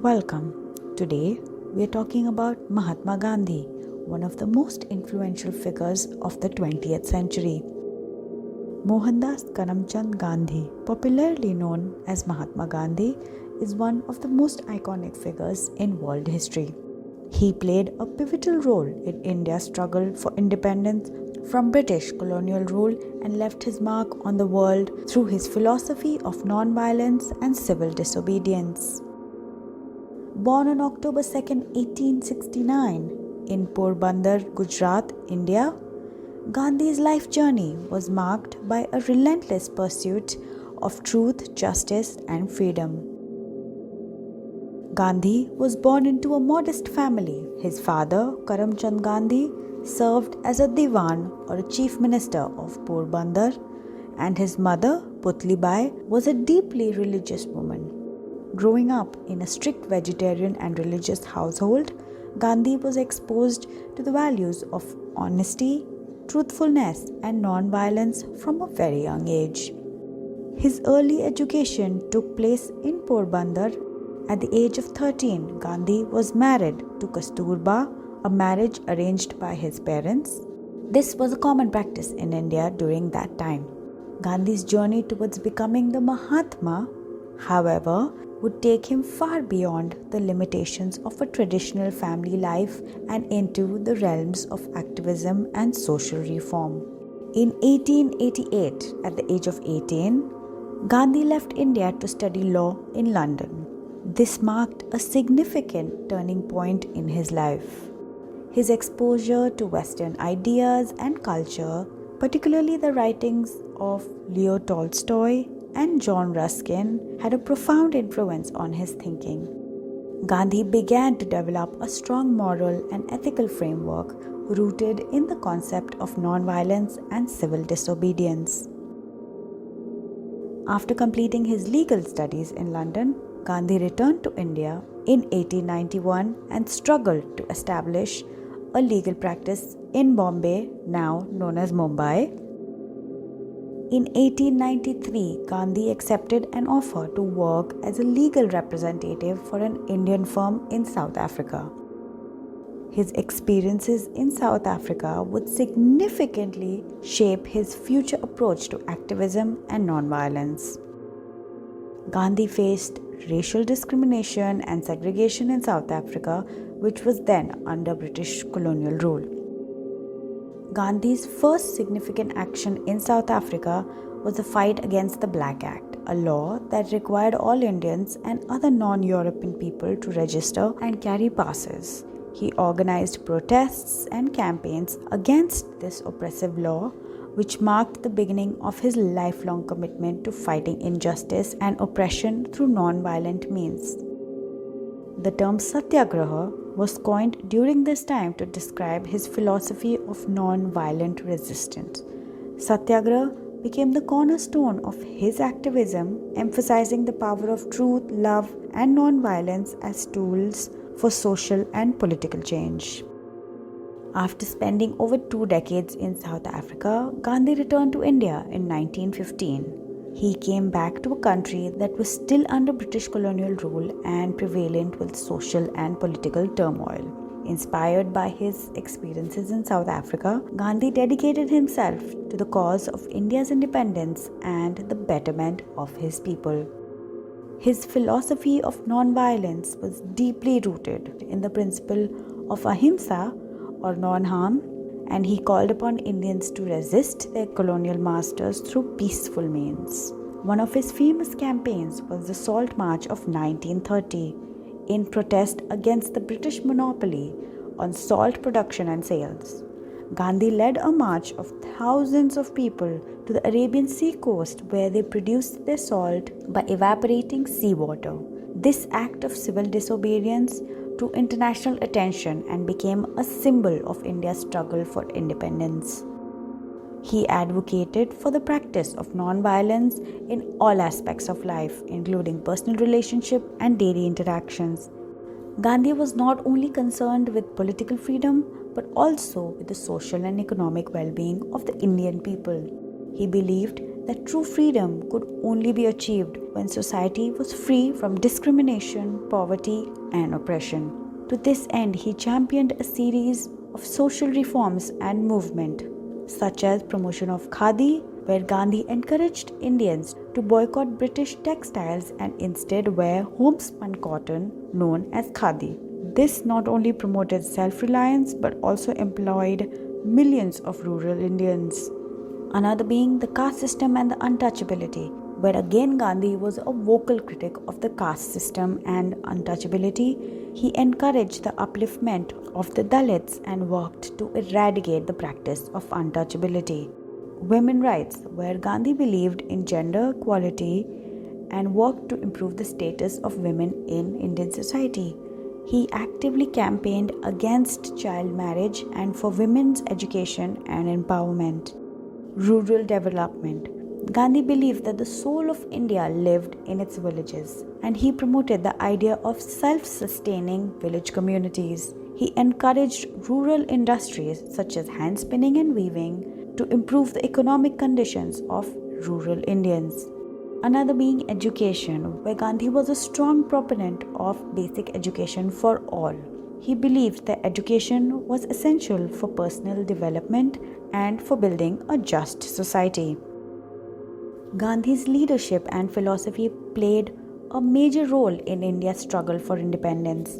Welcome. Today we are talking about Mahatma Gandhi, one of the most influential figures of the 20th century. Mohandas Karamchand Gandhi, popularly known as Mahatma Gandhi, is one of the most iconic figures in world history. He played a pivotal role in India's struggle for independence from British colonial rule and left his mark on the world through his philosophy of non-violence and civil disobedience. Born on October 2, 1869, in Porbandar, Gujarat, India, Gandhi's life journey was marked by a relentless pursuit of truth, justice, and freedom. Gandhi was born into a modest family. His father, Karamchand Gandhi, served as a Diwan or a chief minister of Porbandar, and his mother, Putlibai, was a deeply religious woman. Growing up in a strict vegetarian and religious household, Gandhi was exposed to the values of honesty, truthfulness, and non-violence from a very young age. His early education took place in Porbandar. At the age of 13, Gandhi was married to Kasturba, a marriage arranged by his parents. This was a common practice in India during that time. Gandhi's journey towards becoming the Mahatma, however, would take him far beyond the limitations of a traditional family life and into the realms of activism and social reform. In 1888, at the age of 18, Gandhi left India to study law in London. This marked a significant turning point in his life. His exposure to Western ideas and culture, particularly the writings of Leo Tolstoy and John Ruskin, had a profound influence on his thinking. Gandhi began to develop a strong moral and ethical framework rooted in the concept of non-violence and civil disobedience. After completing his legal studies in London, Gandhi returned to India in 1891 and struggled to establish a legal practice in Bombay, now known as Mumbai. In 1893, Gandhi accepted an offer to work as a legal representative for an Indian firm in South Africa. His experiences in South Africa would significantly shape his future approach to activism and nonviolence. Gandhi faced racial discrimination and segregation in South Africa, which was then under British colonial rule. Gandhi's first significant action in South Africa was the fight against the Black Act, a law that required all Indians and other non-European people to register and carry passes. He organized protests and campaigns against this oppressive law, which marked the beginning of his lifelong commitment to fighting injustice and oppression through non-violent means. The term Satyagraha was coined during this time to describe his philosophy of non-violent resistance. Satyagraha became the cornerstone of his activism, emphasizing the power of truth, love, and non-violence as tools for social and political change. After spending over 2 decades in South Africa, Gandhi returned to India in 1915. He came back to a country that was still under British colonial rule and prevalent with social and political turmoil. Inspired by his experiences in South Africa, Gandhi dedicated himself to the cause of India's independence and the betterment of his people. His philosophy of non-violence was deeply rooted in the principle of ahimsa or non-harm, and he called upon Indians to resist their colonial masters through peaceful means. One of his famous campaigns was the Salt March of 1930, in protest against the British monopoly on salt production and sales. Gandhi led a march of thousands of people to the Arabian Sea coast where they produced their salt by evaporating seawater. This act of civil disobedience drew international attention and became a symbol of India's struggle for independence. He advocated for the practice of non-violence in all aspects of life, including personal relationships and daily interactions. Gandhi was not only concerned with political freedom, but also with the social and economic well-being of the Indian people. He believed that true freedom could only be achieved when society was free from discrimination, poverty, and oppression. To this end, he championed a series of social reforms and movement, such as promotion of khadi, where Gandhi encouraged Indians to boycott British textiles and instead wear homespun cotton known as khadi. This not only promoted self-reliance but also employed millions of rural Indians. Another being the caste system and the untouchability, where again Gandhi was a vocal critic of the caste system and untouchability. He encouraged the upliftment of the Dalits and worked to eradicate the practice of untouchability. Women rights, where Gandhi believed in gender equality and worked to improve the status of women in Indian society. He actively campaigned against child marriage and for women's education and empowerment. Rural development. Gandhi believed that the soul of India lived in its villages, and he promoted the idea of self-sustaining village communities. He encouraged rural industries such as hand spinning and weaving to improve the economic conditions of rural Indians. Another being education, where Gandhi was a strong proponent of basic education for all. He believed that education was essential for personal development and for building a just society. Gandhi's leadership and philosophy played a major role in India's struggle for independence.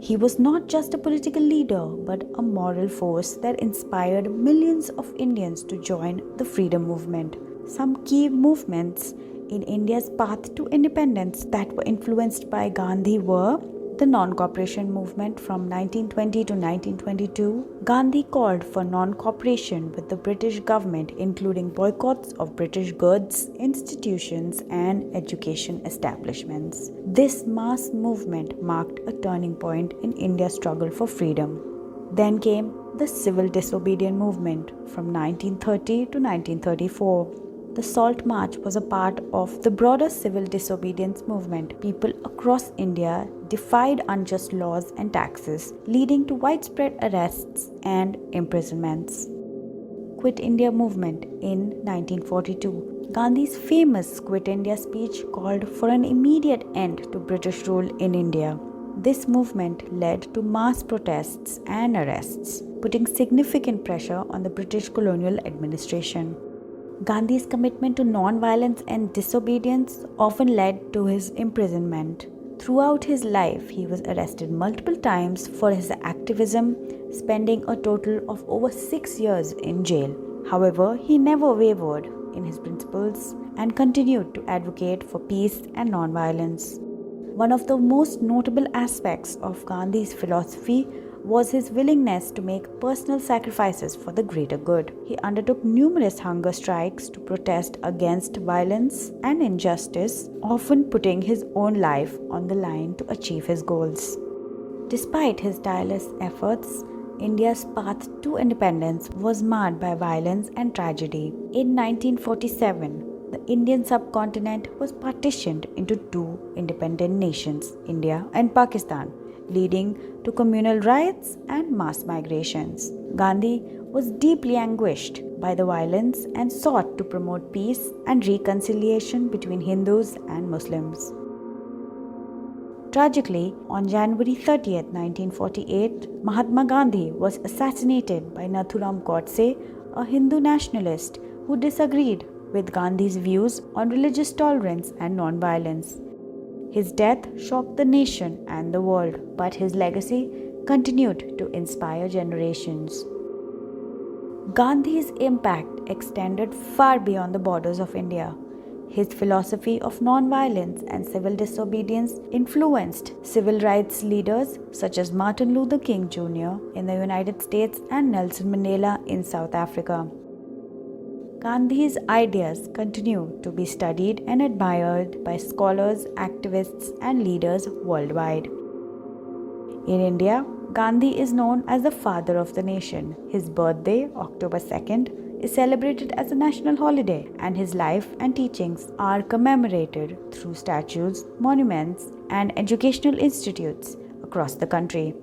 He was not just a political leader but a moral force that inspired millions of Indians to join the freedom movement. Some key movements in India's path to independence that were influenced by Gandhi were the non-cooperation movement from 1920 to 1922. Gandhi called for non-cooperation with the British government, including boycotts of British goods, institutions, and education establishments. This mass movement marked a turning point in India's struggle for freedom. Then came the civil disobedience movement from 1930 to 1934. The Salt March was a part of the broader civil disobedience movement. People across India defied unjust laws and taxes, leading to widespread arrests and imprisonments. Quit India movement in 1942. Gandhi's famous Quit India speech called for an immediate end to British rule in India. This movement led to mass protests and arrests, putting significant pressure on the British colonial administration. Gandhi's commitment to non-violence and disobedience often led to his imprisonment. Throughout his life, he was arrested multiple times for his activism, spending a total of over 6 years in jail. However, he never wavered in his principles and continued to advocate for peace and non-violence. One of the most notable aspects of Gandhi's philosophy was his willingness to make personal sacrifices for the greater good. He undertook numerous hunger strikes to protest against violence and injustice, often putting his own life on the line to achieve his goals. Despite his tireless efforts, India's path to independence was marred by violence and tragedy. In 1947, the Indian subcontinent was partitioned into two independent nations, India and Pakistan, leading to communal riots and mass migrations. Gandhi was deeply anguished by the violence and sought to promote peace and reconciliation between Hindus and Muslims. Tragically, on January 30, 1948, Mahatma Gandhi was assassinated by Nathuram Godse, a Hindu nationalist who disagreed with Gandhi's views on religious tolerance and non-violence. His death shocked the nation and the world, but his legacy continued to inspire generations. Gandhi's impact extended far beyond the borders of India. His philosophy of non-violence and civil disobedience influenced civil rights leaders such as Martin Luther King Jr. in the United States and Nelson Mandela in South Africa. Gandhi's ideas continue to be studied and admired by scholars, activists, and leaders worldwide. In India, Gandhi is known as the father of the nation. His birthday, October 2nd, is celebrated as a national holiday, and his life and teachings are commemorated through statues, monuments, and educational institutes across the country.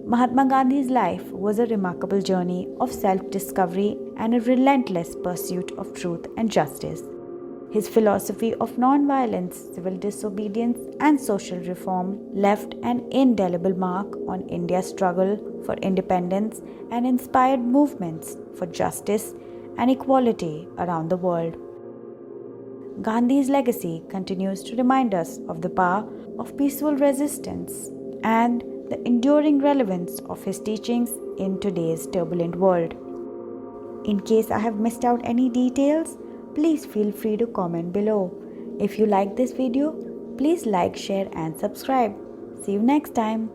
Mahatma Gandhi's life was a remarkable journey of self-discovery and a relentless pursuit of truth and justice. His philosophy of non-violence, civil disobedience, and social reform left an indelible mark on India's struggle for independence and inspired movements for justice and equality around the world. Gandhi's legacy continues to remind us of the power of peaceful resistance and the enduring relevance of his teachings in today's turbulent world. In case I have missed out any details, please feel free to comment below. If you like this video, please like, share and subscribe. See you next time.